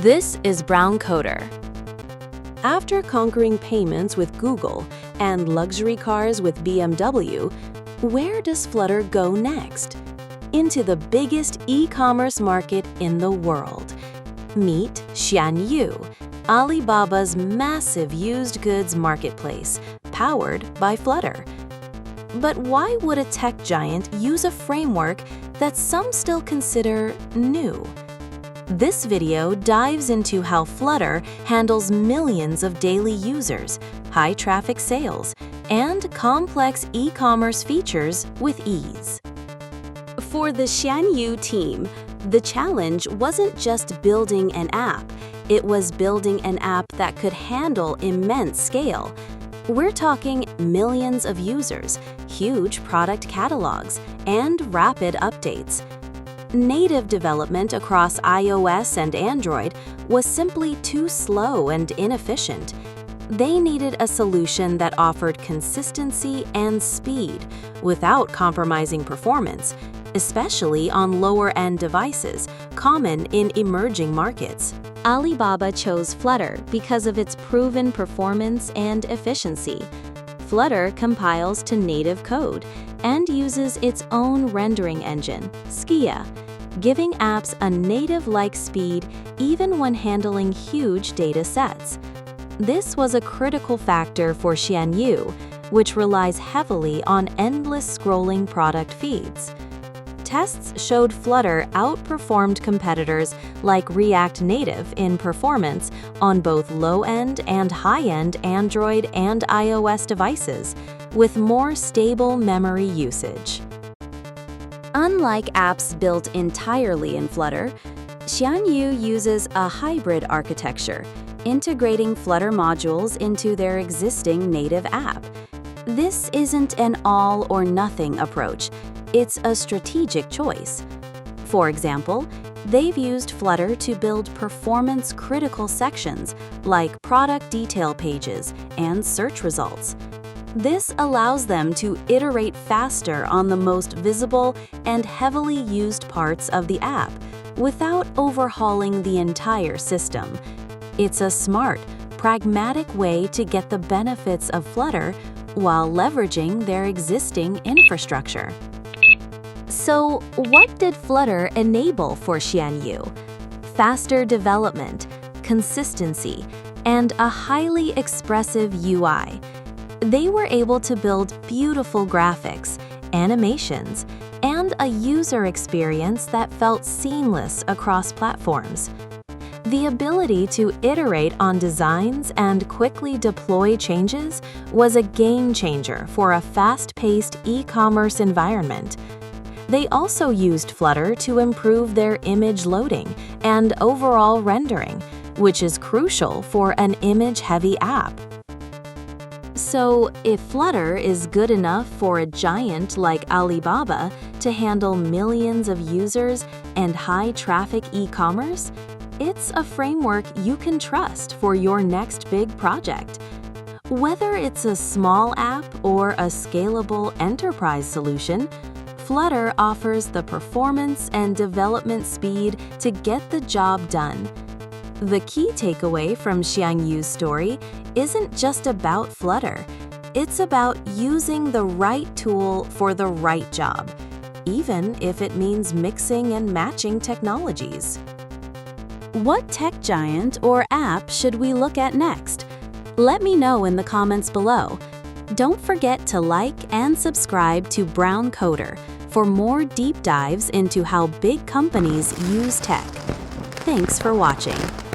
This is Brown Coder. After conquering payments with Google and luxury cars with BMW, where does Flutter go next? Into the biggest e-commerce market in the world. Meet Xianyu, Alibaba's massive used goods marketplace, powered by Flutter. But why would a tech giant use a framework that some still consider new? This video dives into how Flutter handles millions of daily users, high-traffic sales, and complex e-commerce features with ease. For the Xianyu team, the challenge wasn't just building an app, it was building an app that could handle immense scale. We're talking millions of users, huge product catalogs, and rapid updates. Native development across iOS and Android was simply too slow and inefficient. They needed a solution that offered consistency and speed without compromising performance, especially on lower-end devices, common in emerging markets. Alibaba chose Flutter because of its proven performance and efficiency. Flutter compiles to native code and uses its own rendering engine, Skia, giving apps a native-like speed even when handling huge data sets. This was a critical factor for Xianyu, which relies heavily on endless scrolling product feeds. Tests showed Flutter outperformed competitors like React Native in performance on both low-end and high-end Android and iOS devices, with more stable memory usage. Unlike apps built entirely in Flutter, Xianyu uses a hybrid architecture, integrating Flutter modules into their existing native app. This isn't an all-or-nothing approach. It's a strategic choice. For example, they've used Flutter to build performance-critical sections like product detail pages and search results. This allows them to iterate faster on the most visible and heavily used parts of the app without overhauling the entire system. It's a smart, pragmatic way to get the benefits of Flutter while leveraging their existing infrastructure. So, what did Flutter enable for Xianyu? Faster development, consistency, and a highly expressive UI. They were able to build beautiful graphics, animations, and a user experience that felt seamless across platforms. The ability to iterate on designs and quickly deploy changes was a game changer for a fast-paced e-commerce environment. They also used Flutter to improve their image loading and overall rendering, which is crucial for an image-heavy app. So, if Flutter is good enough for a giant like Alibaba to handle millions of users and high-traffic e-commerce, it's a framework you can trust for your next big project. Whether it's a small app or a scalable enterprise solution, Flutter offers the performance and development speed to get the job done. The key takeaway from Xianyu's story isn't just about Flutter. It's about using the right tool for the right job, even if it means mixing and matching technologies. What tech giant or app should we look at next? Let me know in the comments below. Don't forget to like and subscribe to Brown Coder for more deep dives into how big companies use tech. Thanks for watching.